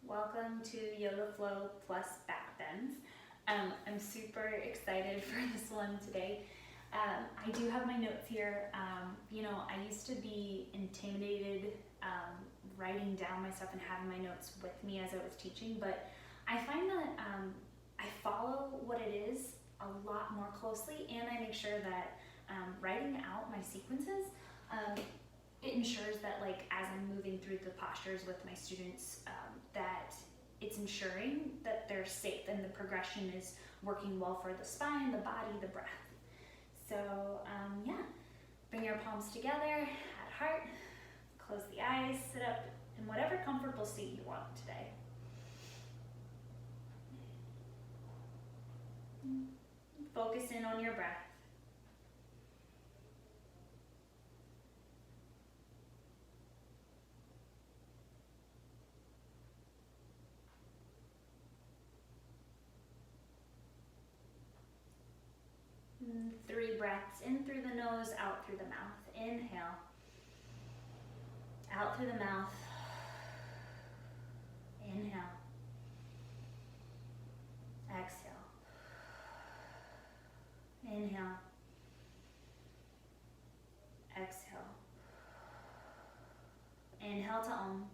Welcome to Yoga Flow plus Backbends. I'm super excited for this one today. I do have my notes here. I used to be intimidated writing down my stuff and having my notes with me as I was teaching, but I find that I follow what it is a lot more closely, and I make sure that writing out my sequences, it ensures that as I'm moving through the postures with my students, that it's ensuring that they're safe and the progression is working well for the spine, the body, the breath. So bring your palms together at heart, close the eyes, sit up in whatever comfortable seat you want today. Focus in on your breath. Three breaths, in through the nose, out through the mouth. Inhale, out through the mouth. Inhale, exhale. Inhale, exhale. Inhale to Om.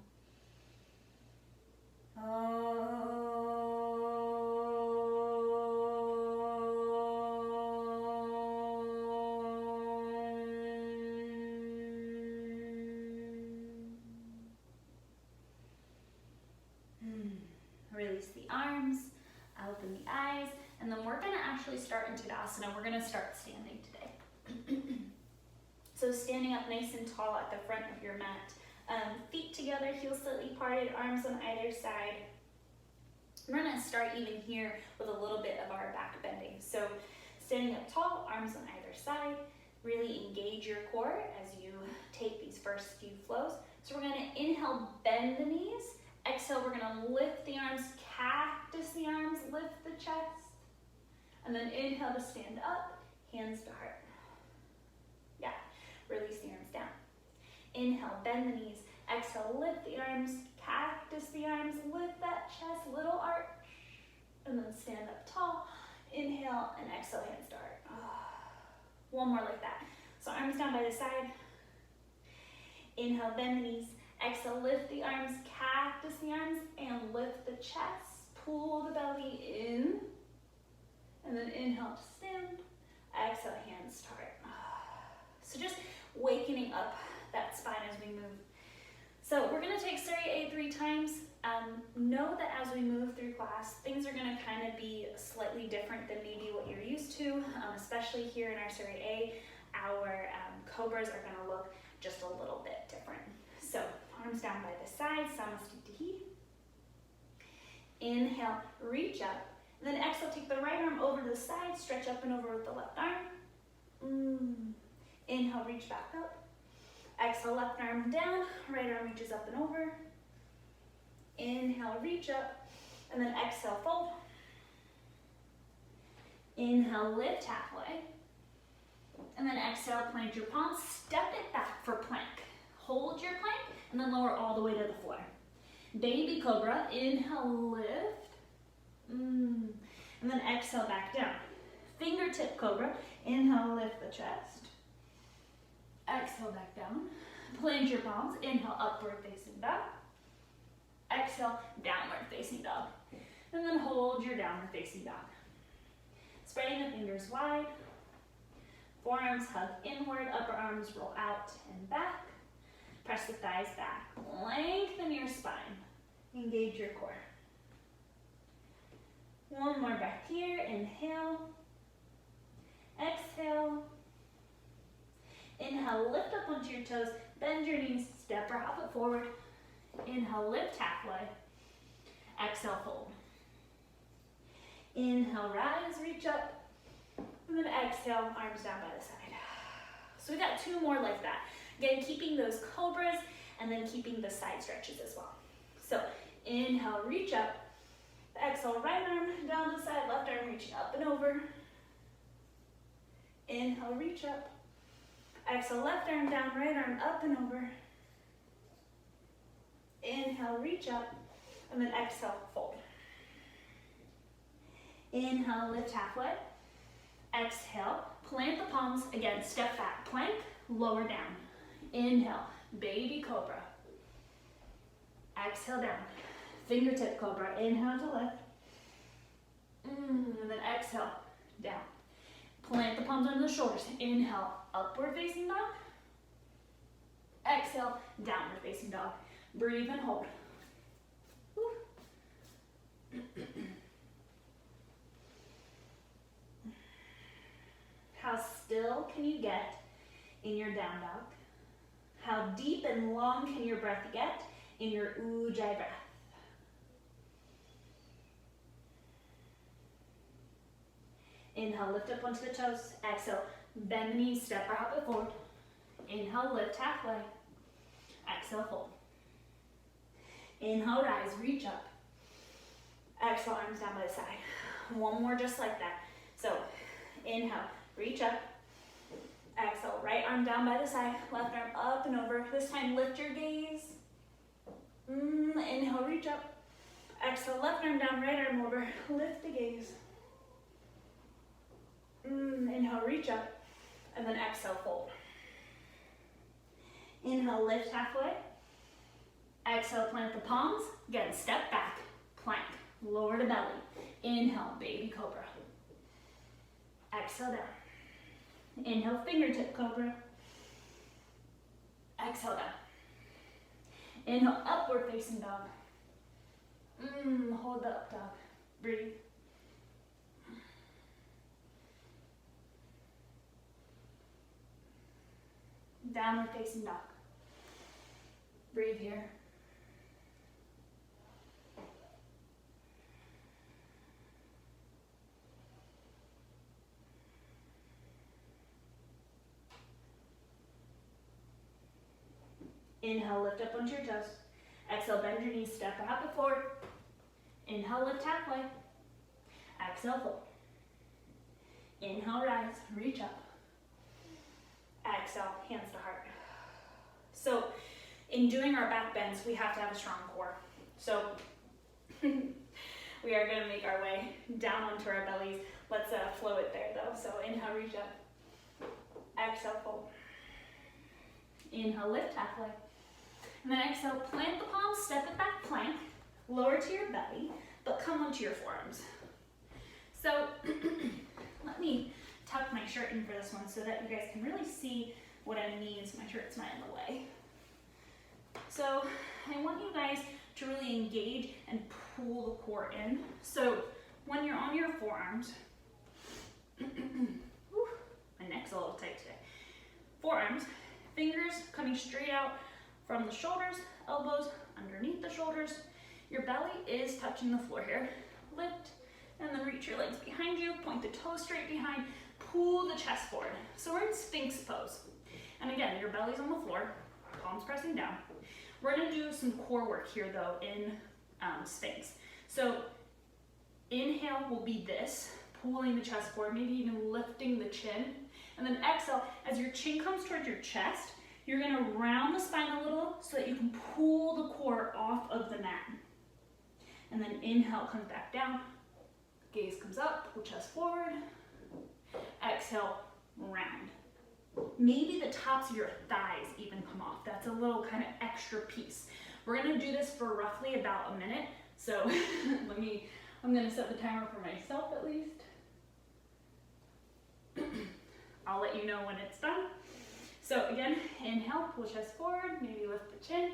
Release the arms, open the eyes, and then we're going to actually start into Tadasana. We're going to start standing today. So standing up nice and tall at the front of your mat. Feet together, heels slightly parted, arms on either side. We're going to start even here with a little bit of our back bending. So standing up tall, arms on either side. Really engage your core as you take these first few flows. So we're going to inhale, bend the knees. Exhale, we're going to lift the arms, cactus the arms, lift the chest. And then inhale to stand up, hands to heart. Yeah, release the arms down. Inhale, bend the knees. Exhale, lift the arms, cactus the arms, lift that chest, little arch. And then stand up tall. Inhale and exhale, hands to heart. One more like that. So arms down by the side. Inhale, bend the knees. Exhale, lift the arms, cactus the arms, and lift the chest. Pull the belly in. And then inhale to stand. Exhale, hands to heart. So just wakening up that spine as we move. So we're going to take Surya A 3 times. Know that as we move through class, things are going to kind of be slightly different than maybe what you're used to, especially here in our Surya A. Our cobras are going to look just a little bit different. So arms down by the side, Samastitihi. Inhale, reach up. And then exhale, take the right arm over to the side, stretch up and over with the left arm. Inhale, reach back up. Exhale, left arm down, right arm reaches up and over. Inhale, reach up, and then exhale, fold. Inhale, lift halfway. And then exhale, plant your palms, step it back for plank. Hold your plank, and then lower all the way to the floor. Baby cobra, inhale, lift. And then exhale, back down. Fingertip cobra, inhale, lift the chest. Exhale, back down. Plant your palms, inhale, upward facing dog. Exhale, downward facing dog. And then hold your downward facing dog. Spreading the fingers wide. Forearms hug inward, upper arms roll out and back. Press the thighs back. Lengthen your spine. Engage your core. One more breath here. Inhale. Exhale. Inhale, lift up onto your toes. Bend your knees. Step or hop it forward. Inhale, lift halfway. Exhale, fold. Inhale, rise, reach up. And then exhale, arms down by the side. So we got two more like that. Again, keeping those cobras and then keeping the side stretches as well. So inhale, reach up. Exhale, right arm down the side, left arm reaching up and over. Inhale, reach up. Exhale, left arm down, right arm up and over. Inhale, reach up. and then exhale, fold. Inhale, lift halfway. Exhale, plant the palms. Again, step back, plank, lower down. Inhale, baby cobra. Exhale down. Fingertip cobra. Inhale to lift. And then exhale, down. Plant the palms under the shoulders. Inhale, upward facing dog. Exhale, downward facing dog. Breathe and hold. Woo. How still can you get in your down dog? How deep and long can your breath get in your ujjayi breath? Inhale, lift up onto the toes. Exhale, bend the knees, step or hop it forward. Inhale, lift halfway. Exhale, fold. Inhale, rise, reach up. Exhale, arms down by the side. One more just like that. So, inhale, reach up. Exhale, right arm down by the side, left arm up and over. This time, lift your gaze. Inhale, reach up. Exhale, left arm down, right arm over. Lift the gaze. Inhale, reach up. And then exhale, fold. Inhale, lift halfway. Exhale, plant the palms. Again, step back, plank, lower to belly. Inhale, baby cobra. Exhale down. Inhale, fingertip cobra. Exhale down. Inhale, upward facing dog. Hold the up dog. Breathe. Downward facing dog. Breathe here. Inhale, lift up onto your toes. Exhale, bend your knees, step or hop it forward. Inhale, lift halfway. Exhale, fold. Inhale, rise, reach up. Exhale, hands to heart. So, in doing our back bends, we have to have a strong core. So, we are going to make our way down onto our bellies. Let's flow it there though. So, inhale, reach up. Exhale, fold. Inhale, lift halfway. And then exhale, plant the palms, step it back, plank, lower to your belly, but come onto your forearms. So, let me tuck my shirt in for this one so that you guys can really see what I mean so my shirt's not in the way. So, I want you guys to really engage and pull the core in. So, when you're on your forearms, my neck's a little tight today. Forearms, fingers coming straight out from the shoulders, elbows underneath the shoulders. Your belly is touching the floor here. Lift, and then reach your legs behind you, point the toes straight behind, pull the chest forward. So we're in Sphinx pose. And again, your belly's on the floor, palms pressing down. We're gonna do some core work here though in Sphinx. So inhale will be this, pulling the chest forward, maybe even lifting the chin. And then exhale, as your chin comes towards your chest, you're gonna round the spine a little so that you can pull the core off of the mat. And then inhale comes back down, gaze comes up, pull chest forward. Exhale, round. Maybe the tops of your thighs even come off. That's a little kind of extra piece. We're gonna do this for roughly about a minute. So I'm gonna set the timer for myself at least. I'll let you know when it's done. So again, inhale, pull chest forward, maybe lift the chin.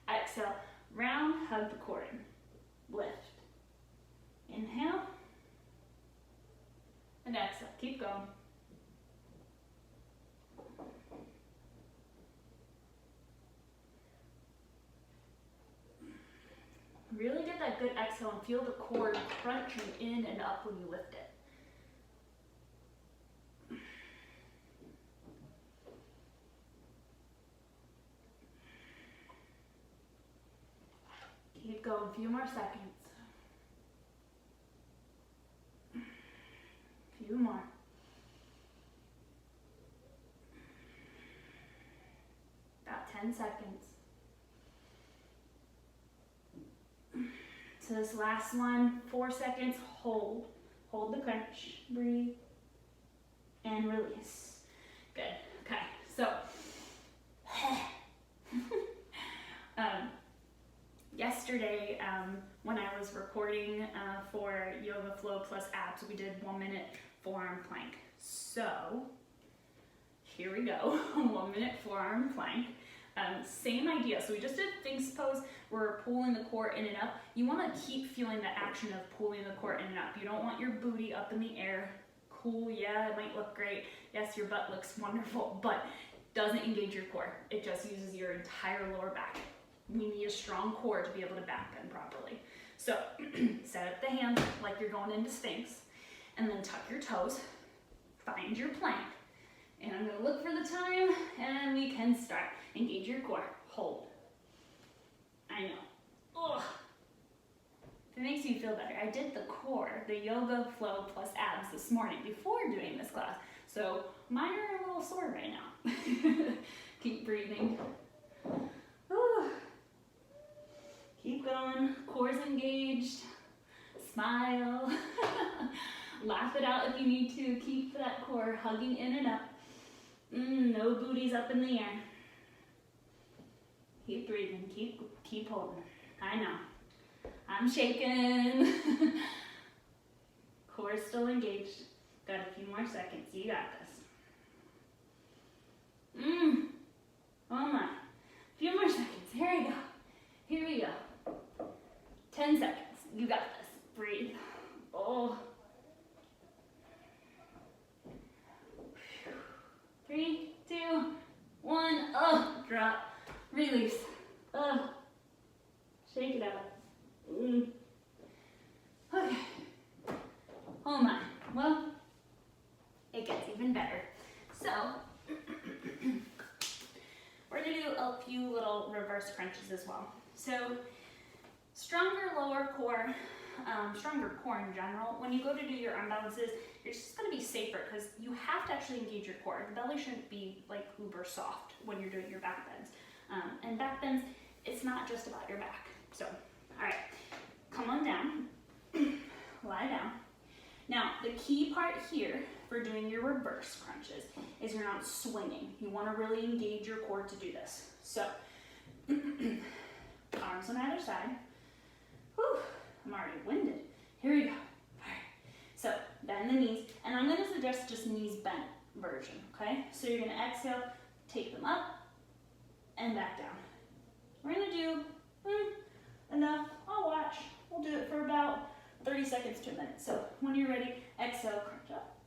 Exhale, round, hug the core in. Lift. Inhale. And exhale, keep going. Really get that good exhale and feel the core crunching in and up when you lift it. Keep going, a few more seconds. Few more. About 10 seconds. So this last one, 4 seconds, hold. Hold the crunch, breathe, and release. Good, okay, so, yesterday, when I was recording for Yoga Flow plus abs, we did 1 minute forearm plank. So, here we go, 1 minute forearm plank. Same idea, so we just did Sphinx pose, we're pulling the core in and up. You wanna keep feeling the action of pulling the core in and up. You don't want your booty up in the air. Cool, yeah, it might look great. Yes, your butt looks wonderful, but doesn't engage your core. It just uses your entire lower back. We need a strong core to be able to back bend properly. So, set up the hands like you're going into Sphinx, and then tuck your toes, find your plank. And I'm gonna look for the time, and we can start. Engage your core, hold. I know, ugh. If it makes you feel better, I did the core, the Yoga Flow plus abs this morning before doing this class. So mine are a little sore right now. Keep breathing. Ooh. Keep going, core's engaged. Smile. Laugh it out if you need to. Keep that core hugging in and up. No booties up in the air. Keep breathing, keep holding. I know. I'm shaking. Core still engaged. Got a few more seconds. You got this. Oh my. A few more seconds. Here we go. Here we go. 10 seconds. You got this. Breathe. Oh. 3, 2, 1. Oh, drop. Release. Oh. Shake it out. Okay. Oh my. Well, it gets even better. So, we're going to do a few little reverse crunches as well. So, stronger lower core, stronger core in general. When you go to do your arm balances, you're just going to be safer because you have to actually engage your core. The belly shouldn't be like uber soft when you're doing your back bends. And back bends, it's not just about your back. So, all right, come on down, lie down. Now, the key part here for doing your reverse crunches is you're not swinging. You want to really engage your core to do this. So, arms on either side. Whew, I'm already winded. Here we go. All right. So, bend the knees, and I'm going to suggest just knees bent version, okay? So you're going to exhale, take them up, and back down. We're going to do enough. I'll watch. We'll do it for about 30 seconds to a minute. So when you're ready, exhale, crunch up.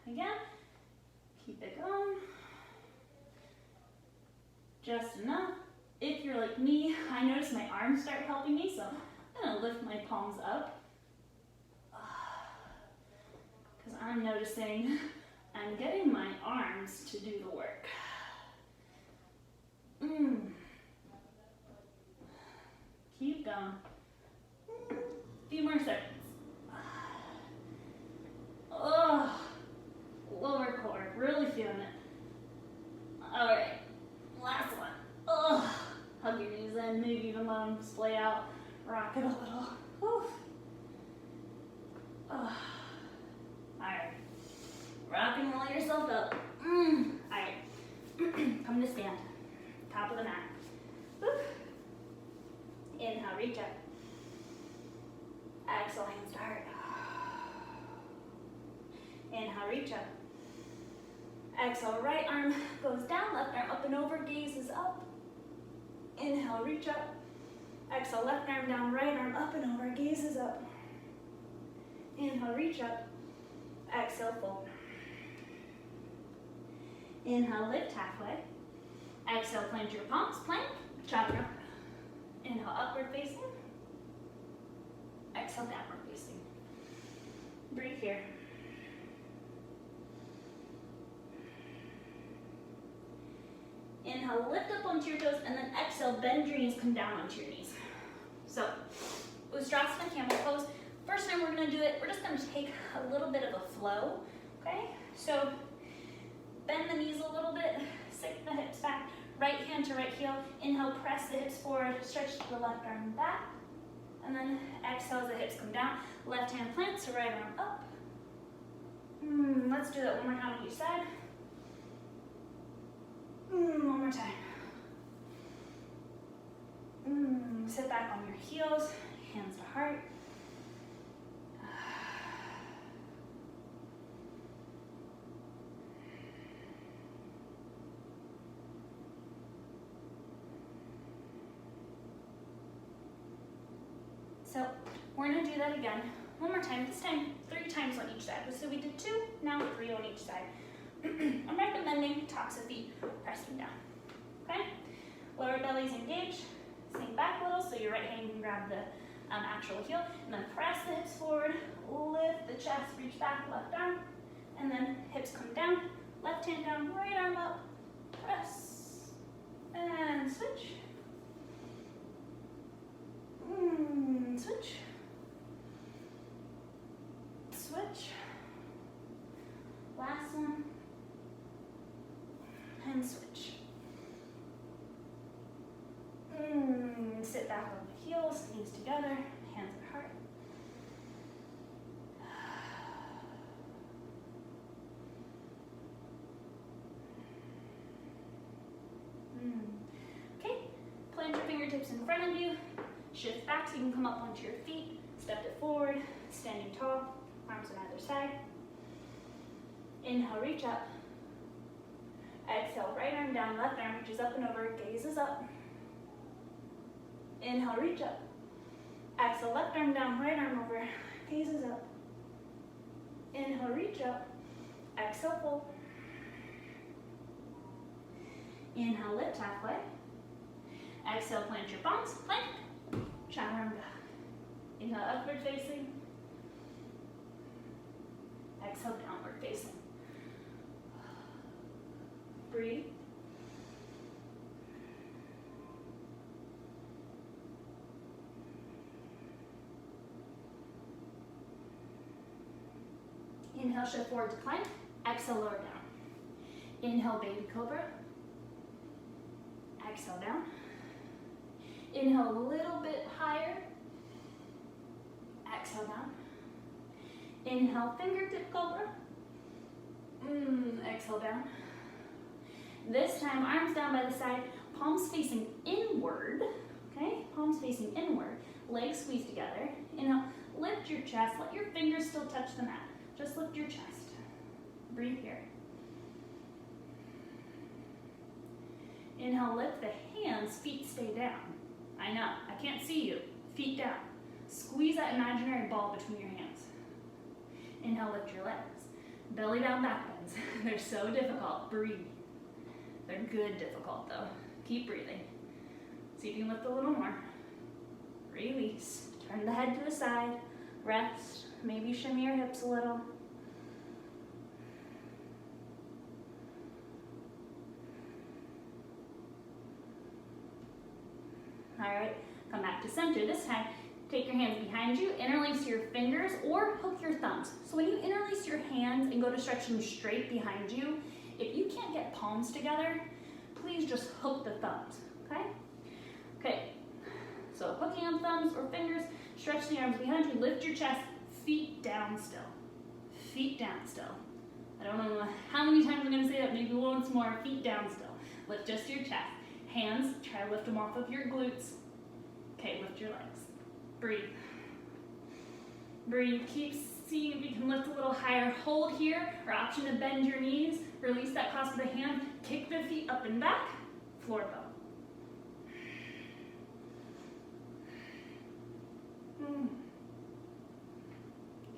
Again, keep it going. Just enough. If you're like me, I notice my arms start helping me, so I'm gonna lift my palms up. Because I'm noticing I'm getting my arms to do the work. Keep going. A few more seconds. Oh, lower core, really feeling it. All right, last one. Oh, hug your knees in, maybe even let them splay out. Rock it a little. Whew. Oh. All right, rock and roll yourself up. All right, come to stand. Top of the mat. Whew. Inhale, reach up. Exhale, hands to heart. Inhale, reach up. Exhale, right arm goes down, left arm up and over, gaze is up. Inhale, reach up. Exhale, left arm down, right arm up and over, gaze is up. Inhale, reach up. Exhale, fold. Inhale, lift halfway. Exhale, plant your palms, plank, chakra. Inhale, upward facing. Exhale, downward facing. Breathe here. Inhale, lift up onto your toes, and then exhale, bend your knees, come down onto your knees. So, Ustrasana, camel pose. First time we're gonna do it, we're just gonna take a little bit of a flow, okay? So, bend the knees a little bit, stick the hips back, right hand to right heel. Inhale, press the hips forward, stretch the left arm back. And then exhale as the hips come down. Left hand plants, right arm up. Let's do that one more time on each side. One more time. Sit back on your heels, hands to heart. So we're gonna do that again. One more time, this time 3 times on each side. So we did 2, now 3 on each side. I'm recommending tops of feet pressing down, okay? Lower belly's engaged, sink back a little so your right hand can grab the actual heel, and then press the hips forward, lift the chest, reach back, left arm, and then hips come down, left hand down, right arm up, press, and switch. Switch. Switch. Last one. And switch. Sit back on the heels, knees together, hands at heart. Okay, plant your fingertips in front of you. Shift back so you can come up onto your feet. Step it forward, standing tall, arms on either side. Inhale, reach up. Exhale, right arm down, left arm reaches up and over, gaze is up. Inhale, reach up. Exhale, left arm down, right arm over, gaze is up. Inhale, reach up. Exhale, fold. Inhale, lift halfway. Exhale, plant your palms, plank. Chaturanga. Inhale, upward facing. Exhale, downward facing. Breathe. Inhale, shift forward to plank. Exhale, lower down. Inhale, baby cobra. Exhale, down. Inhale, a little bit higher. Exhale, down. Inhale, fingertip cobra. Exhale, down. This time, arms down by the side, palms facing inward. Okay, palms facing inward. Legs squeeze together. Inhale, lift your chest. Let your fingers still touch the mat. Just lift your chest. Breathe here. Inhale, lift the hands, feet stay down. I know, I can't see you. Feet down. Squeeze that imaginary ball between your hands. Inhale, lift your legs. Belly down, back bends. They're so difficult. Breathe. They're good difficult though. Keep breathing. See if you can lift a little more. Release. Turn the head to the side. Rest. Maybe shimmy your hips a little. All right, come back to center. This time, take your hands behind you, interlace your fingers, or hook your thumbs. So when you interlace your hands and go to stretch them straight behind you, if you can't get palms together, please just hook the thumbs, okay? Okay, so hooking on thumbs or fingers, stretch the arms behind you, lift your chest, feet down still. Feet down still. I don't know how many times I'm gonna say that, maybe once more, feet down still. Lift just your chest. Hands, try to lift them off of your glutes. Okay, lift your legs. Breathe. Breathe. Keep seeing if you can lift a little higher. Hold here, or option to bend your knees. Release that cross of the hand. Kick the feet up and back. Floor bow.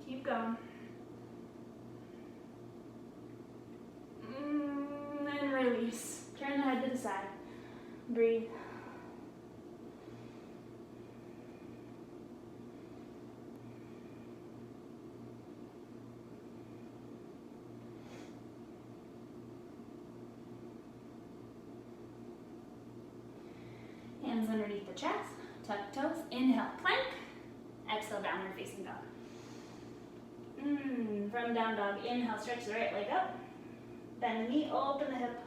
Keep going. And release. Turn the head to the side. Breathe. Hands underneath the chest, tuck toes, inhale, plank, exhale, downward facing dog. From down dog, inhale, stretch the right leg up, bend the knee, open the hip.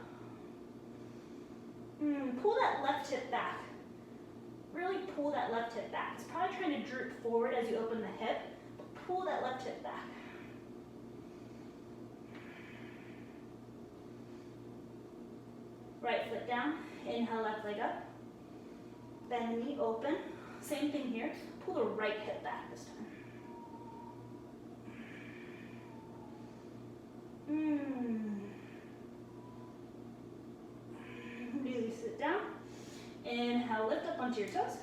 Pull that left hip back. Really pull that left hip back. It's probably trying to droop forward as you open the hip, but pull that left hip back. Right foot down, inhale, left leg up. Bend the knee, open. Same thing here. Pull the right hip back this time. Really sit down. Inhale, lift up onto your toes.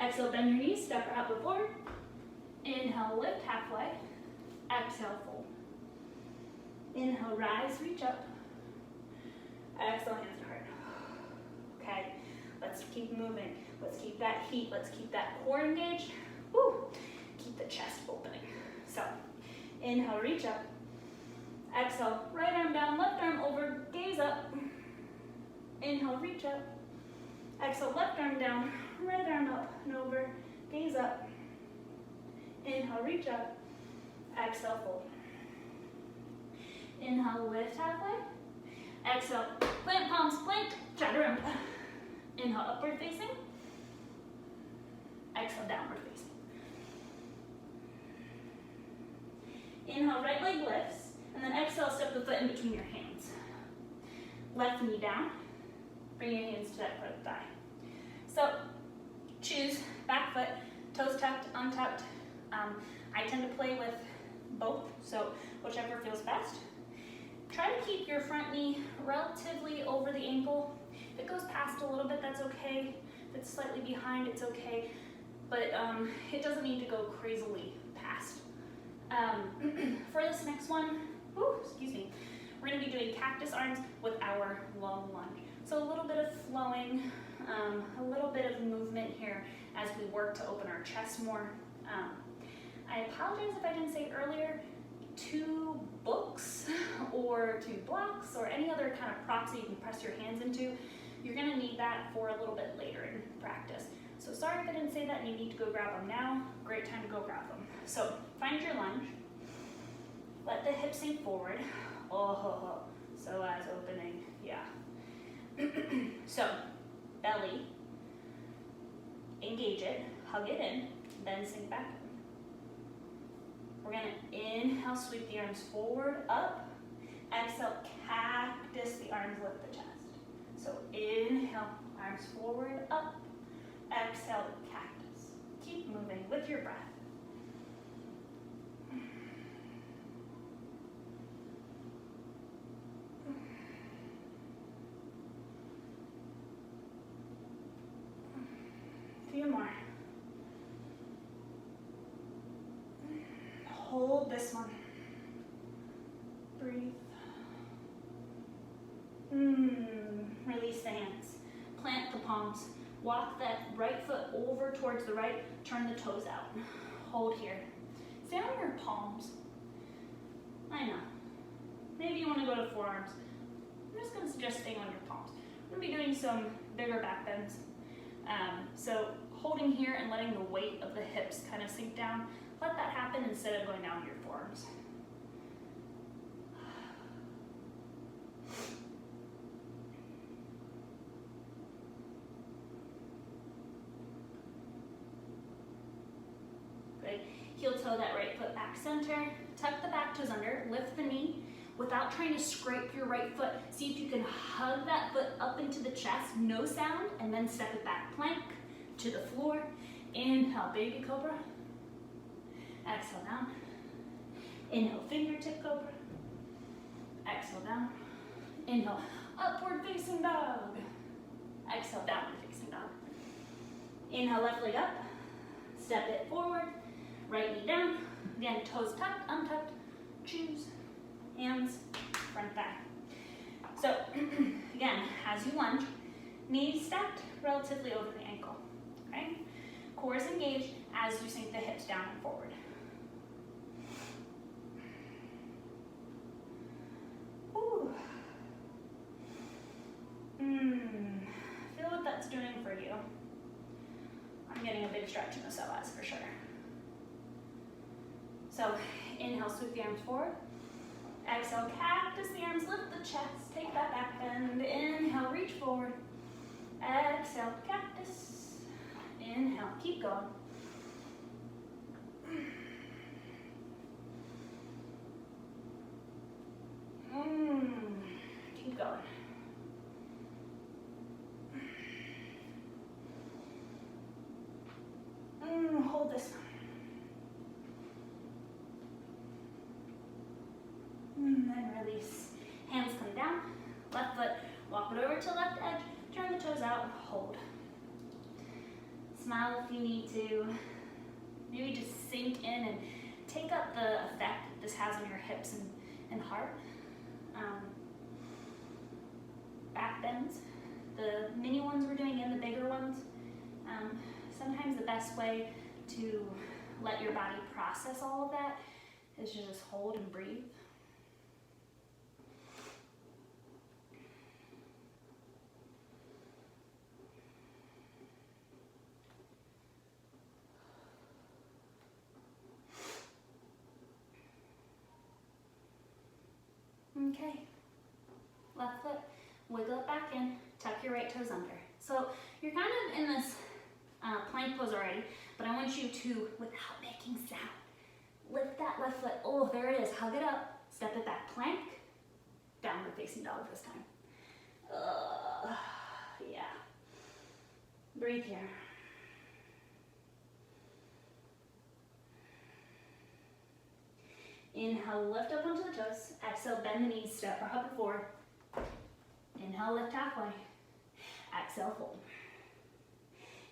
Exhale, bend your knees, step or hop or forward. Inhale, lift halfway. Exhale, fold. Inhale, rise, reach up. Exhale, hands to heart. Okay, let's keep moving. Let's keep that heat. Let's keep that core engaged. Woo. Keep the chest opening. So, inhale, reach up. Exhale, right arm down, left arm over, gaze up. Inhale, reach up. Exhale, left arm down, right arm up and over, gaze up. Inhale, reach up. Exhale, fold. Inhale, lift halfway. Exhale, plant palms, plank, chaturanga. Inhale, upward facing. Exhale, downward facing. Inhale, right leg lifts, and then exhale, step the foot in between your hands. Left knee down, bring your hands to that front thigh. So, choose back foot, toes tucked, untucked. I tend to play with both, so whichever feels best. Try to keep your front knee relatively over the ankle. If it goes past a little bit, that's okay. If it's slightly behind, it's okay. But it doesn't need to go crazily past. For this next one, excuse me, we're gonna be doing cactus arms with our long lunge. So a little bit of flowing, a little bit of movement here as we work to open our chest more. I apologize if I didn't say earlier, 2 books or 2 blocks or any other kind of props that you can press your hands into. You're gonna need that for a little bit later in practice. So sorry if I didn't say that and you need to go grab them now. Great time to go grab them. So find your lunge. Let the hips sink forward. So as opening, yeah. So belly, engage it, hug it in, then sink back. We're gonna inhale, sweep the arms forward, up. Exhale, cactus, the arms lift the chest. So inhale, arms forward, up. Exhale, cactus. Keep moving with your breath. Few more. Hold this one. Breathe. Release the hands. Plant the palms. Walk that right foot over towards the right. Turn the toes out. Hold here. Stand on your palms. I know. Maybe you want to go to forearms. I'm just going to suggest staying on your palms. We're going to be doing some bigger back bends. So holding here and letting the weight of the hips kind of sink down. Let that happen instead of going down to your forearms. Good. Heel toe that right foot back center. Tuck the back toes under. Lift the knee without trying to scrape your right foot. See if you can hug that foot up into the chest. No sound. And then step it back. Plank to the floor. Inhale, baby cobra. Exhale down. Inhale, fingertip cobra. Exhale down. Inhale, upward facing dog. Exhale, downward facing dog. Inhale, left leg up. Step it forward. Right knee down. Again, toes tucked, untucked. Choose. Hands, front thigh. So, again, as you lunge, knees stacked relatively over the ankle. Okay? Core is engaged as you sink the hips down and forward. Feel what that's doing for you. I'm getting a big stretch in the psoas for sure. So inhale, sweep the arms forward. Exhale, cactus the arms, lift the chest, take that back bend. Inhale, reach forward. Exhale, cactus. Inhale, keep going. Keep going. Hold this one. Then release. Hands come down. Left foot, walk it over to left edge. Turn the toes out, hold. Smile if you need to. Maybe just sink in and take up the effect that this has on your hips and heart. Back bends, the mini ones we're doing and the bigger ones. Sometimes the best way to let your body process all of that is to just hold and breathe. Okay, left foot, wiggle it back in, tuck your right toes under. So you're kind of in this plank pose already, but I want you to, without making sound, lift that left foot. Oh, there it is. Hug it up. Step it back. Plank. Downward facing dog this time. Yeah. Breathe here. Inhale, lift up onto the toes. Exhale, bend the knees, step or hover forward. Inhale, lift halfway. Exhale, fold.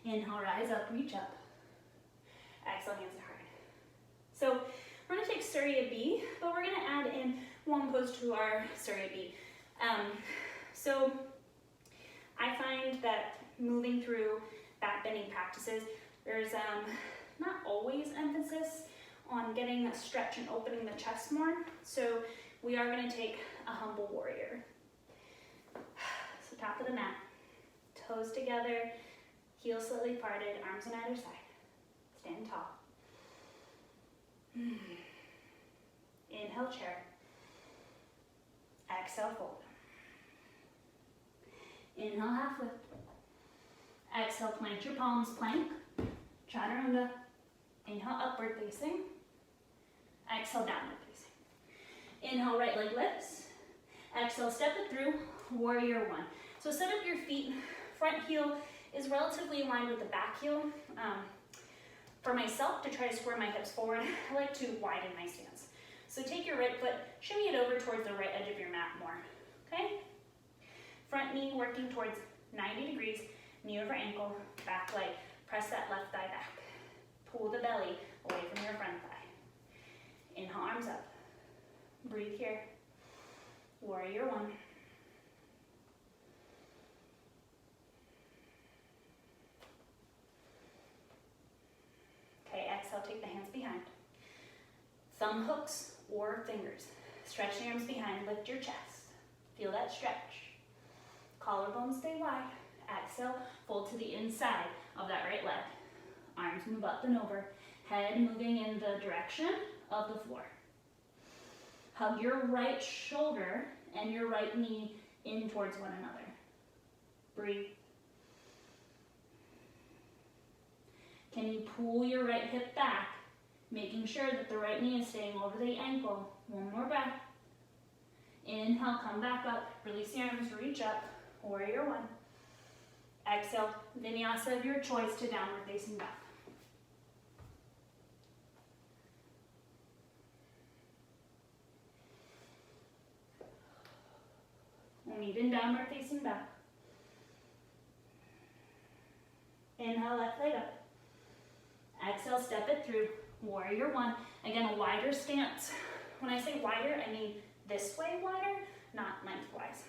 Inhale, rise up, reach up. Exhale, hands to heart. So we're going to take Surya B, but we're going to add in one pose to our Surya B. So I find that moving through back bending practices, there's not always emphasis on getting a stretch and opening the chest more. So we are going to take a humble warrior. So top of the mat, toes together, heels slightly parted, arms on either side. Stand tall. Inhale, chair. Exhale, fold. Inhale, half lift. Exhale, plant your palms, plank. Chaturanga. Inhale, upward facing. Exhale, downward facing. Inhale, right leg lifts. Exhale, step it through, warrior one. So set up your feet. Front heel is relatively aligned with the back heel. For myself, to try to square my hips forward, I like to widen my stance. So take your right foot, shimmy it over towards the right edge of your mat more, okay? Front knee working towards 90 degrees, knee over ankle, back leg. Press that left thigh back. Pull the belly away from your front thigh. Inhale, arms up. Breathe here. Warrior one. Okay, exhale, take the hands behind. Thumb hooks or fingers. Stretch the arms behind, lift your chest. Feel that stretch. Collarbones stay wide. Exhale, fold to the inside of that right leg. Arms move up and over. Head moving in the direction of the floor. Hug your right shoulder and your right knee in towards one another. Breathe. Can you pull your right hip back, making sure that the right knee is staying over the ankle? One more breath. Inhale, come back up. Release the arms, reach up. Warrior one. Exhale, vinyasa of your choice to downward facing dog. We'll meet in downward facing dog. Inhale, left leg up. Exhale, step it through. Warrior one. Again, a wider stance. When I say wider, I mean this way wider, not lengthwise.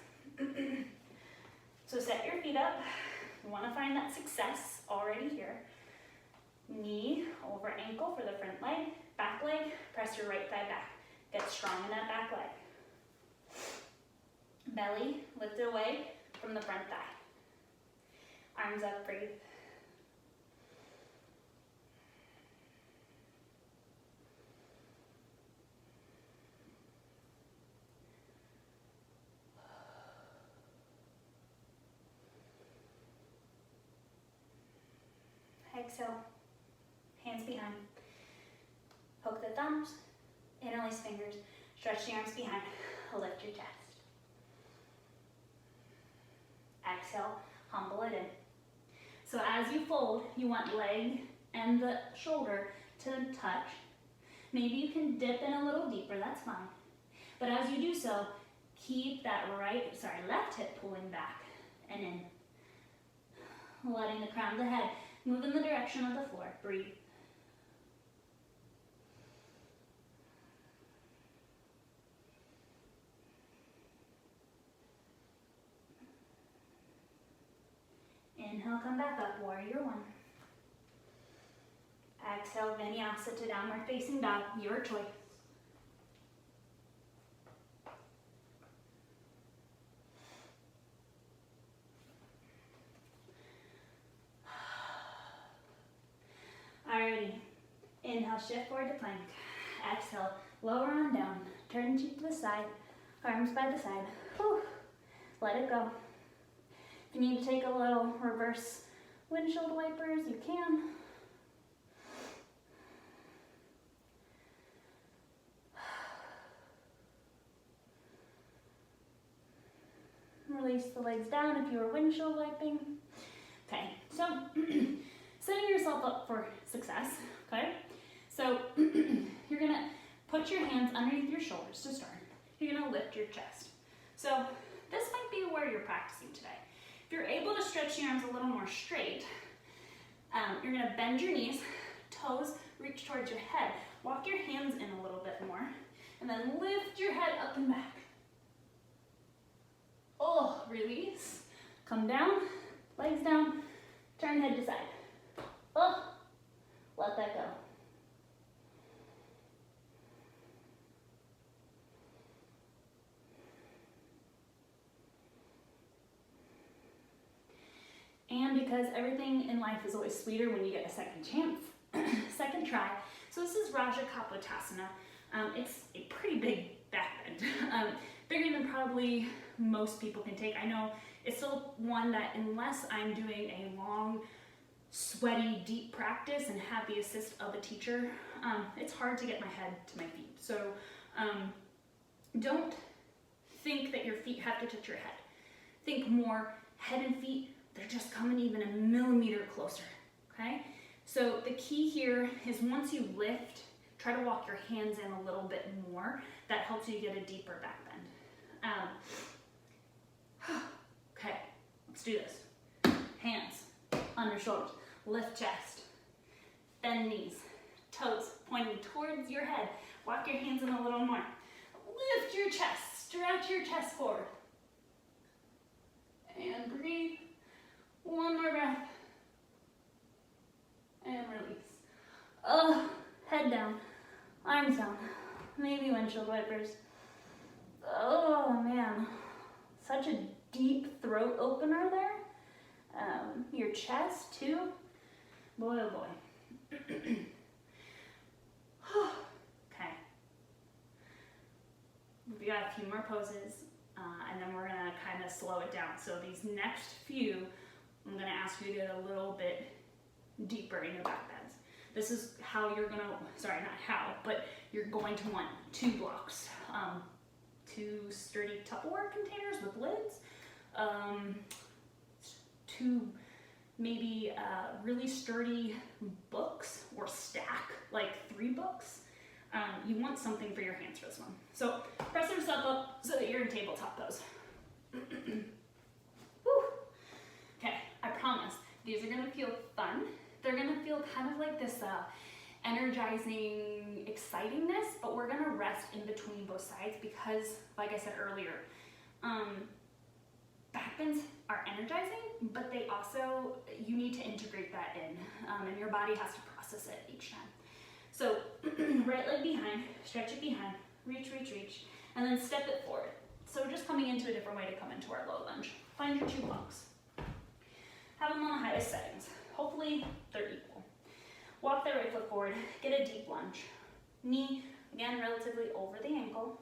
So set your feet up. You want to find that success already here. Knee over ankle for the front leg. Back leg, press your right thigh back. Get strong in that back leg. Belly, lift it away from the front thigh. Arms up, breathe. Exhale, hands behind. Poke the thumbs, interlace fingers, stretch the arms behind, lift your chest. Exhale, humble it in. So as you fold, you want leg and the shoulder to touch. Maybe you can dip in a little deeper, that's fine. But as you do so, keep that left hip pulling back and in. Letting the crown of the head move in the direction of the floor. Breathe. Inhale, come back up, warrior one. Exhale, vinyasa to downward facing dog, your choice. Alrighty, inhale, shift forward to plank. Exhale, lower on down, turn cheek to the side, arms by the side. Whew. Let it go. If you need to take a little reverse windshield wipers, you can. Release the legs down if you are windshield wiping. Okay, so setting yourself up for success, okay? So you're gonna put your hands underneath your shoulders to start. You're gonna lift your chest. So this might be where you're practicing today. If you're able to stretch your arms a little more straight, you're gonna bend your knees, toes reach towards your head. Walk your hands in a little bit more, and then lift your head up and back. Oh, release. Come down, legs down, turn head to side. Oh, let that go. And because everything in life is always sweeter when you get a second chance, second try. So this is Raja Kapotasana. It's a pretty big back bend, bigger than probably most people can take. I know it's still one that unless I'm doing a long, sweaty, deep practice and have the assist of a teacher, it's hard to get my head to my feet. So don't think that your feet have to touch your head. Think more head and feet, they're just coming even a millimeter closer, okay? So the key here is once you lift, try to walk your hands in a little bit more. That helps you get a deeper back bend. Okay, let's do this. Hands under shoulders, lift chest, bend knees, toes pointing towards your head. Walk your hands in a little more. Lift your chest, stretch your chest forward. And breathe. One more breath. And release. Head down, arms down, maybe windshield wipers. Oh man, such a deep throat opener there. Your chest too. Boy, oh boy. Okay. We got a few more poses, and then we're gonna kind of slow it down. So these next few, I'm gonna ask you to get a little bit deeper in your back bends. This is how you're gonna, sorry, not how, but you're going to want 2 blocks. 2 sturdy Tupperware containers with lids, 2 maybe really sturdy books or stack, like 3 books. You want something for your hands for this one. So press yourself up so that you're in tabletop pose. Whew. Okay, I promise these are gonna feel fun. They're gonna feel kind of like this energizing excitingness, but we're gonna rest in between both sides because, like I said earlier, backbends are energizing, but they also, you need to integrate that in, and your body has to process it each time. So right leg behind, stretch it behind, reach, reach, reach, and then step it forward. So we're just coming into a different way to come into our low lunge. Find your 2 blocks. Have them on the highest settings. Hopefully they're equal. Walk the right foot forward, get a deep lunge. Knee, again, relatively over the ankle.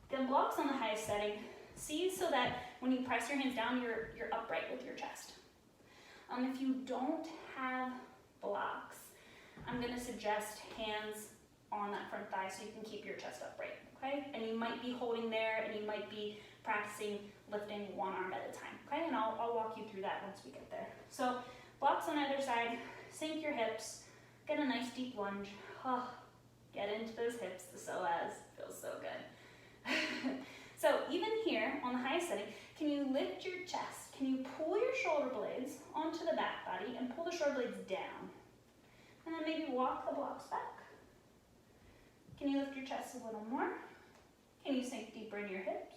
Then blocks on the highest setting. See so that when you press your hands down, you're upright with your chest. If you don't have blocks, I'm gonna suggest hands on that front thigh so you can keep your chest upright, okay? And you might be holding there and you might be practicing lifting one arm at a time, okay? And I'll walk you through that once we get there. So blocks on either side, sink your hips, get a nice deep lunge. Oh, get into those hips, the psoas, feels so good. So even here on the highest setting, can you lift your chest? Can you pull your shoulder blades onto the back body and pull the shoulder blades down? And then maybe walk the blocks back. Can you lift your chest a little more? Can you sink deeper in your hips?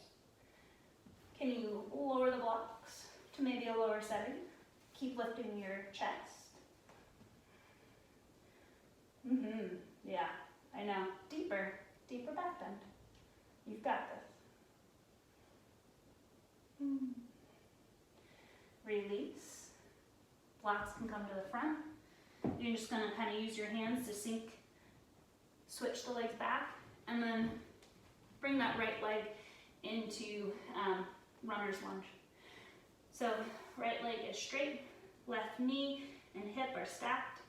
Can you lower the blocks to maybe a lower setting? Keep lifting your chest. Yeah, I know. Deeper back bend. You've got this. Release. Blocks can come to the front. You're just gonna kind of use your hands to sink, switch the legs back, and then bring that right leg into runner's lunge. So right leg is straight, left knee and hip are stacked,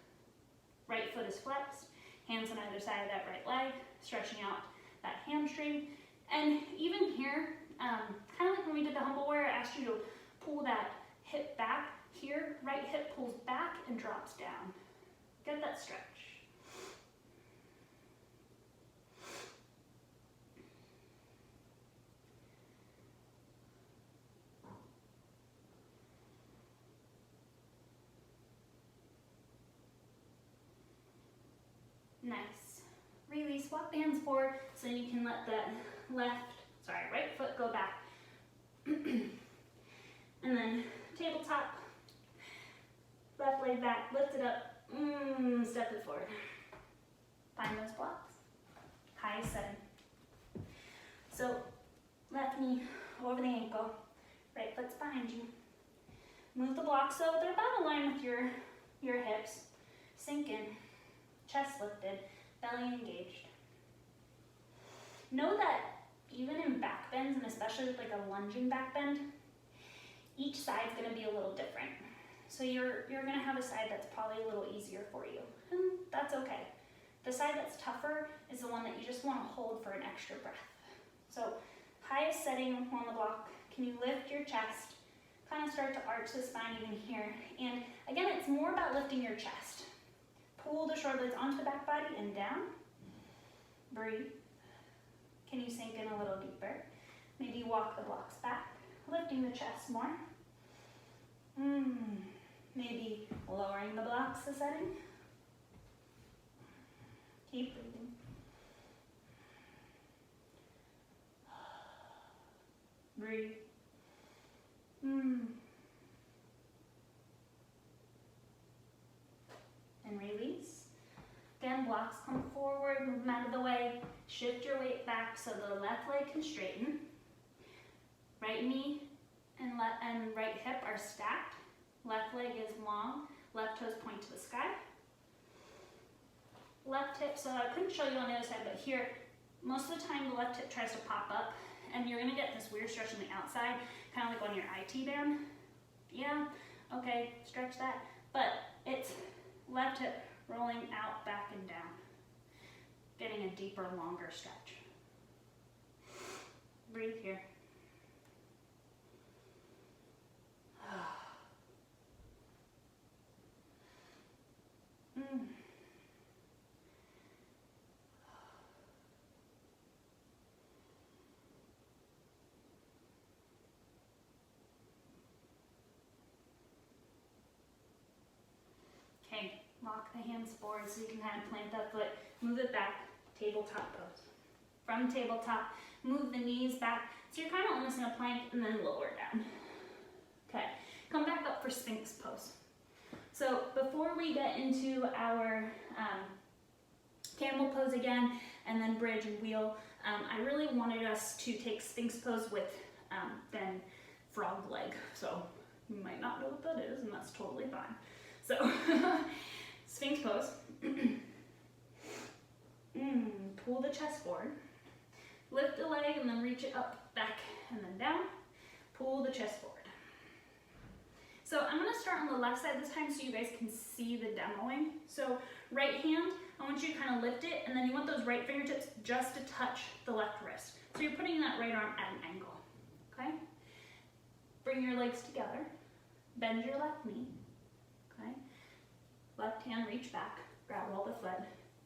right foot is flexed, hands on either side of that right leg, stretching out that hamstring. And even here, kind of like when we did the humble where I asked you to pull that hip back, here, right hip pulls back and drops down. Get that stretch. Nice. Release, walk the hands forward so you can let that right foot go back. And then tabletop, left leg back, lift it up, step it forward. Find those blocks. Highest setting. So left knee over the ankle, right foot's behind you. Move the blocks so they're about in line with your hips. Sink in, chest lifted, belly engaged. Know that even in back bends, and especially with like a lunging back bend, each side's gonna be a little different. So you're gonna have a side that's probably a little easier for you, and that's okay. The side that's tougher is the one that you just wanna hold for an extra breath. So highest setting on the block, can you lift your chest, kind of start to arch the spine even here. And again, it's more about lifting your chest. Pull the shoulder blades onto the back body and down. Breathe. Can you sink in a little deeper? Maybe walk the blocks back, lifting the chest more. Maybe lowering the blocks a setting. Keep breathing. Breathe. And release. Again, blocks come forward, move them out of the way. Shift your weight back so the left leg can straighten. Right knee and right hip are stacked. Left leg is long. Left toes point to the sky. Left hip, so I couldn't show you on the other side, but here, most of the time the left hip tries to pop up and you're gonna get this weird stretch on the outside, kind of like on your IT band. Yeah, okay, stretch that. But it's left hip rolling out, back and down. Getting a deeper, longer stretch. Breathe here. Okay, lock the hands forward so you can kind of plant that foot, move it back, tabletop pose. From tabletop, move the knees back, so you're kind of almost in a plank and then lower down. Okay, come back up for Sphinx pose. So before we get into our camel pose again, and then bridge and wheel, I really wanted us to take Sphinx pose with then frog leg. So you might not know what that is, and that's totally fine. So Sphinx pose. Pull the chest forward. Lift the leg and then reach it up, back, and then down. Pull the chest forward. So I'm gonna start on the left side this time so you guys can see the demoing. So right hand, I want you to kind of lift it, and then you want those right fingertips just to touch the left wrist. So you're putting that right arm at an angle, okay? Bring your legs together, bend your left knee, okay? Left hand, reach back, grab all the foot,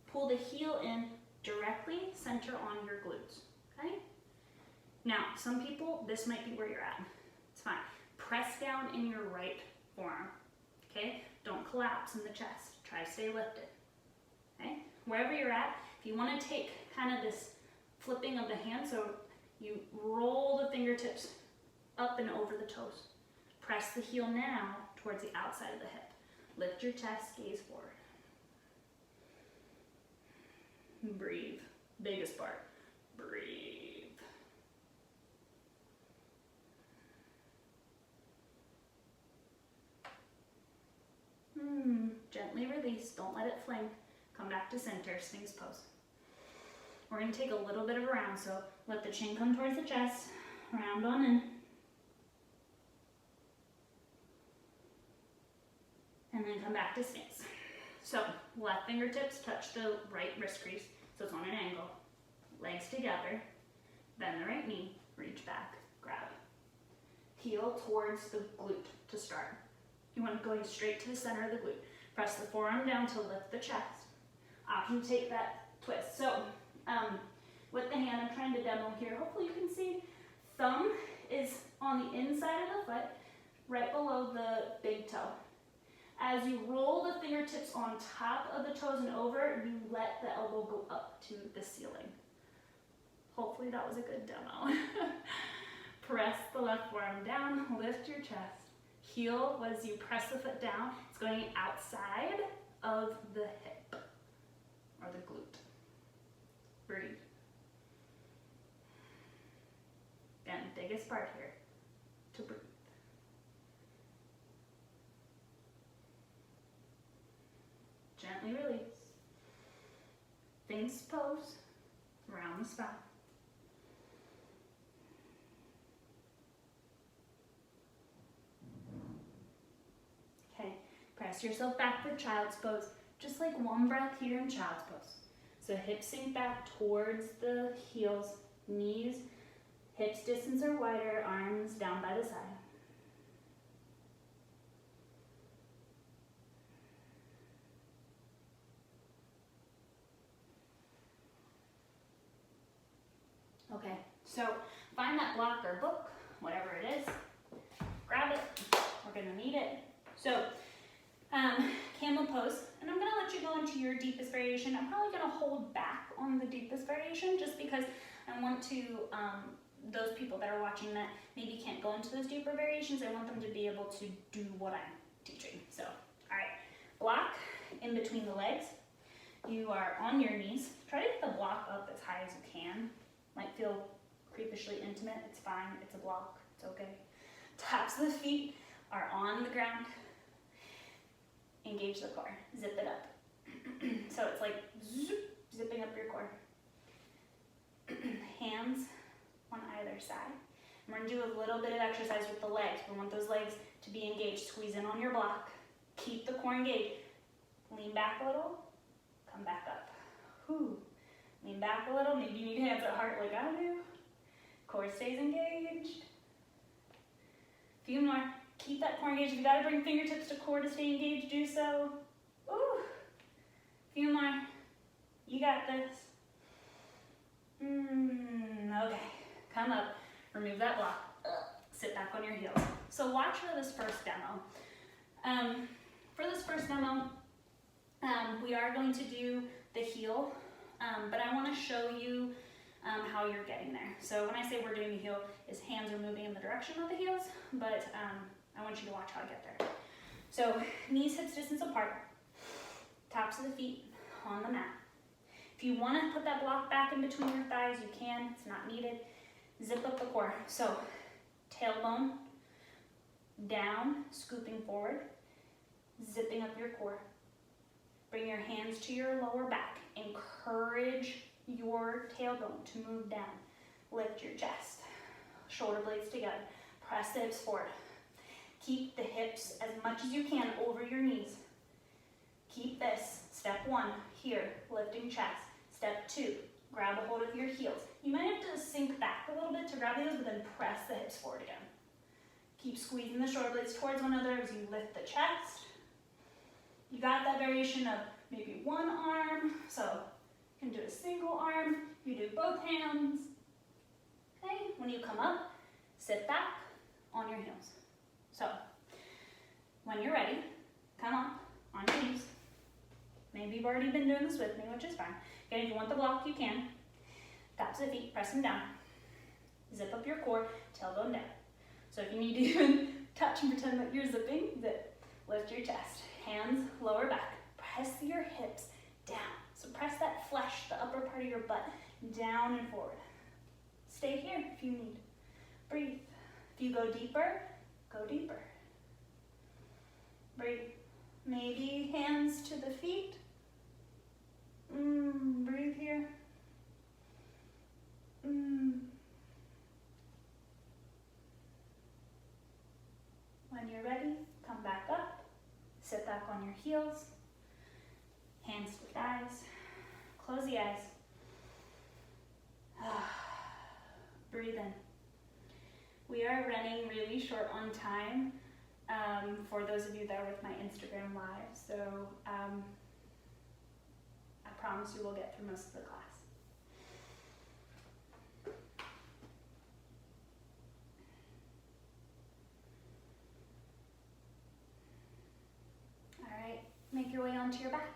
pull the heel in directly center on your glutes, okay? Now, some people, this might be where you're at. It's fine. Press down in your right forearm, okay? Don't collapse in the chest. Try to stay lifted, okay? Wherever you're at, if you want to take kind of this flipping of the hand, so you roll the fingertips up and over the toes. Press the heel now towards the outside of the hip. Lift your chest, gaze forward. Breathe. Biggest part. Breathe. Gently release. Don't let it fling. Come back to center, Sphinx pose. We're going to take a little bit of a round, so let the chin come towards the chest. Round on in. And then come back to Sphinx. So left fingertips touch the right wrist crease, so it's on an angle. Legs together, bend the right knee, reach back, grab. Heel towards the glute to start. You want to go straight to the center of the glute. Press the forearm down to lift the chest. Option to take that twist. So with the hand, I'm trying to demo here. Hopefully you can see. Thumb is on the inside of the foot, right below the big toe. As you roll the fingertips on top of the toes and over, you let the elbow go up to the ceiling. Hopefully that was a good demo. Press the left forearm down, lift your chest. Heel, as you press the foot down, it's going outside of the hip or the glute. Breathe. Again, biggest part here, to breathe. Gently release. Sphinx pose, round the spine. Okay, press yourself back for child's pose. Just like one breath here in child's pose. So hips sink back towards the heels, knees, hips distance or wider, arms down by the side. Okay, so find that block or book, whatever it is, grab it, we're gonna need it. So, camel pose, and I'm gonna let you go into your deepest variation. I'm probably gonna hold back on the deepest variation just because I want to, those people that are watching that maybe can't go into those deeper variations, I want them to be able to do what I'm teaching. So, all right, block in between the legs. You are on your knees. Try to get the block up as high as you can. Might feel creepishly intimate, it's fine, it's a block, it's okay. Tops of the feet are on the ground. Engage the core, zip it up. So it's like zoop, zipping up your core. Hands on either side. We're gonna do a little bit of exercise with the legs. We want those legs to be engaged. Squeeze in on your block. Keep the core engaged. Lean back a little, come back up. Whew. Lean back a little, maybe you need hands at heart like I do. Core stays engaged. Few more. Keep that core engaged. If you gotta bring fingertips to core to stay engaged, do so. Ooh. Few more. You got this. Okay. Come up. Remove that block. Sit back on your heels. So watch for this first demo. For this first demo, we are going to do the heel. But I want to show you how you're getting there. So when I say we're doing the heel, his hands are moving in the direction of the heels, but I want you to watch how I get there. So knees, hips distance apart, tops of the feet on the mat. If you want to put that block back in between your thighs, you can. It's not needed. Zip up the core. So tailbone down, scooping forward, zipping up your core. Bring your hands to your lower back. Encourage your tailbone to move down. Lift your chest. Shoulder blades together. Press the hips forward. Keep the hips as much as you can over your knees. Keep this. Step 1, here, lifting chest. Step 2, grab a hold of your heels. You might have to sink back a little bit to grab the heels, but then press the hips forward again. Keep squeezing the shoulder blades towards one another as you lift the chest. You got that variation of maybe one arm, so you can do a single arm, you do both hands. Okay, when you come up, sit back on your heels. So, when you're ready, come up on your knees. Maybe you've already been doing this with me, which is fine. Again, if you want the block, you can. Taps the feet, press them down. Zip up your core, tailbone down. So if you need to even touch and pretend that you're zipping, zip. Lift your chest, hands lower back. Press your hips down. So press that flesh, the upper part of your butt, down and forward. Stay here if you need. Breathe. If you go deeper, go deeper. Breathe. Maybe hands to the feet. Breathe here. When you're ready, come back up. Sit back on your heels. Hands to the thighs. Close the eyes. Breathe in. We are running really short on time for those of you that are with my Instagram live, so I promise you we'll get through most of the class. All right, make your way onto your back.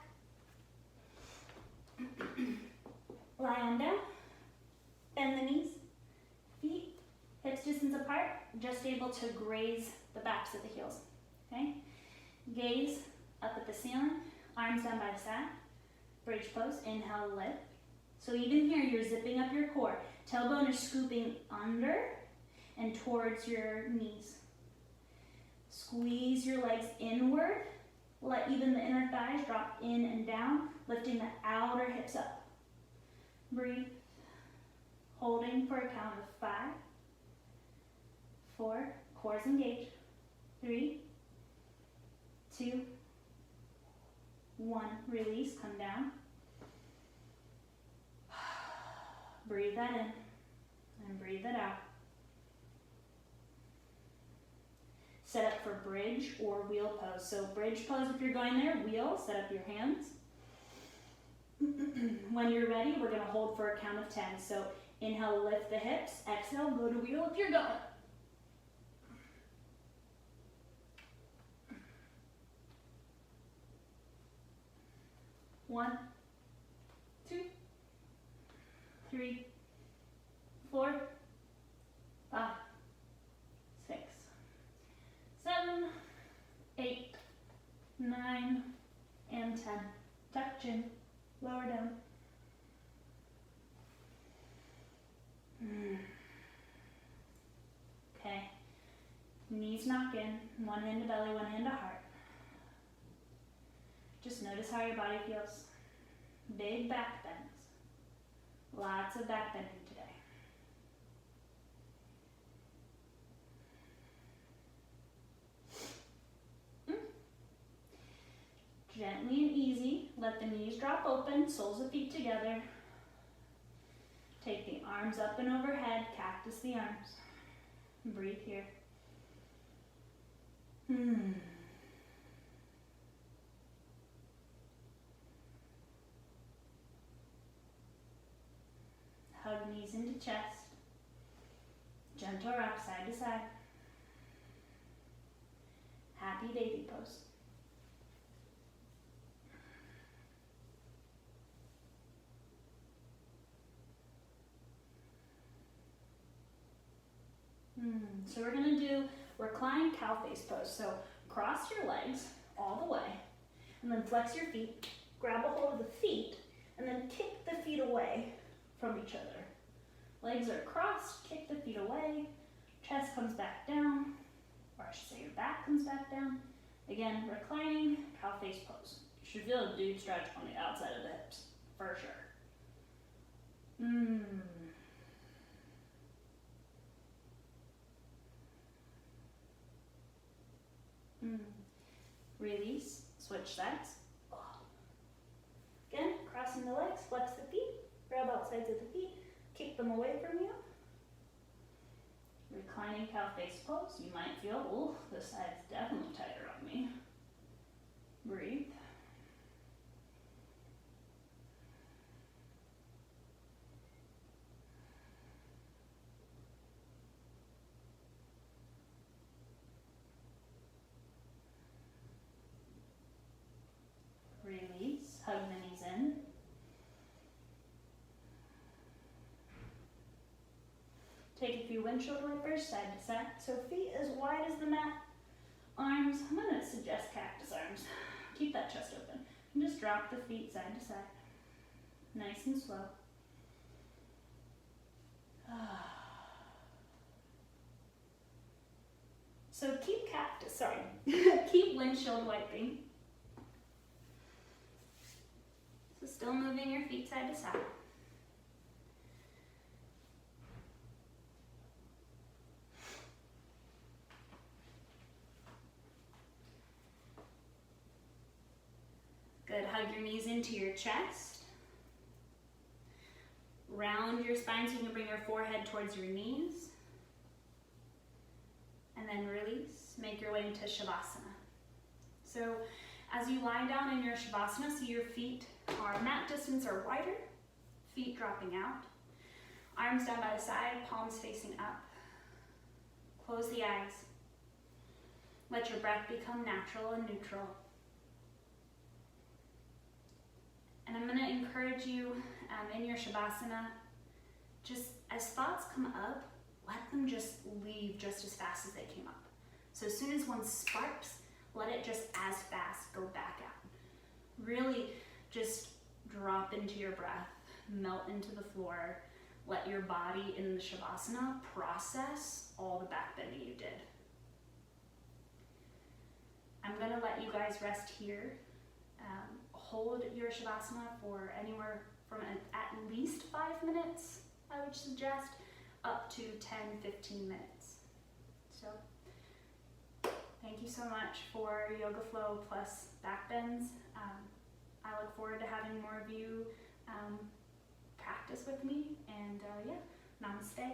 Lie on down, bend the knees, feet, hips distance apart, just able to graze the backs of the heels, okay? Gaze up at the ceiling, arms down by the side, bridge pose, inhale, lift. So even here, you're zipping up your core. Tailbone is scooping under and towards your knees. Squeeze your legs inward, let even the inner thighs drop in and down, lifting the outer hips up. Breathe, holding for a count of 5, 4, cores engaged, 3, 2, 1, release, come down. Breathe that in and breathe it out. Set up for bridge or wheel pose. So bridge pose if you're going there, wheel, set up your hands. When you're ready, we're going to hold for a count of 10. So inhale, lift the hips. Exhale, go to wheel if you're going. One, 2, 3, 4, 5, 6, 7, 8, 9, and 10. Tuck chin, lower down. Okay, knees knock in, one hand to belly, one hand to heart. Just notice how your body feels. Big back bends. Lots of back bending today. Gently and easy, let the knees drop open, soles of feet together. Take the arms up and overhead, cactus the arms. Breathe here. Hug knees into chest. Gentle rock side to side. Happy baby pose. So we're going to do reclined cow face pose. So cross your legs all the way, and then flex your feet, grab a hold of the feet, and then kick the feet away from each other. Legs are crossed, kick the feet away, chest comes back down, or I should say your back comes back down. Again, reclining cow face pose. You should feel a deep stretch on the outside of the hips, for sure. Release, switch sides. Again, crossing the legs, flex the feet, grab outsides of the feet, kick them away from you. Reclining cow face pose. You might feel, oh, this side's definitely tighter on me. Breathe. Release, hug the knees in. Take a few windshield wipers side to side. So feet as wide as the mat. Arms, I'm going to suggest cactus arms. Keep that chest open. And just drop the feet side to side. Nice and slow. So keep windshield wiping. So still moving your feet side to side. Good, hug your knees into your chest. Round your spine so you can bring your forehead towards your knees. And then release, make your way into Shavasana. So as you lie down in your Shavasana, so your feet are mat distance or wider, feet dropping out. Arms down by the side, palms facing up. Close the eyes. Let your breath become natural and neutral. And I'm going to encourage you in your Shavasana, just as thoughts come up, let them just leave just as fast as they came up. So as soon as one sparks, let it just as fast go back out. Really just drop into your breath, melt into the floor, let your body in the Shavasana process all the back bending you did. I'm going to let you guys rest here. Hold your Shavasana for anywhere from at least 5 minutes, I would suggest, up to 10-15 minutes. So thank you so much for Yoga Flow plus Backbends. I look forward to having more of you practice with me, and yeah, namaste.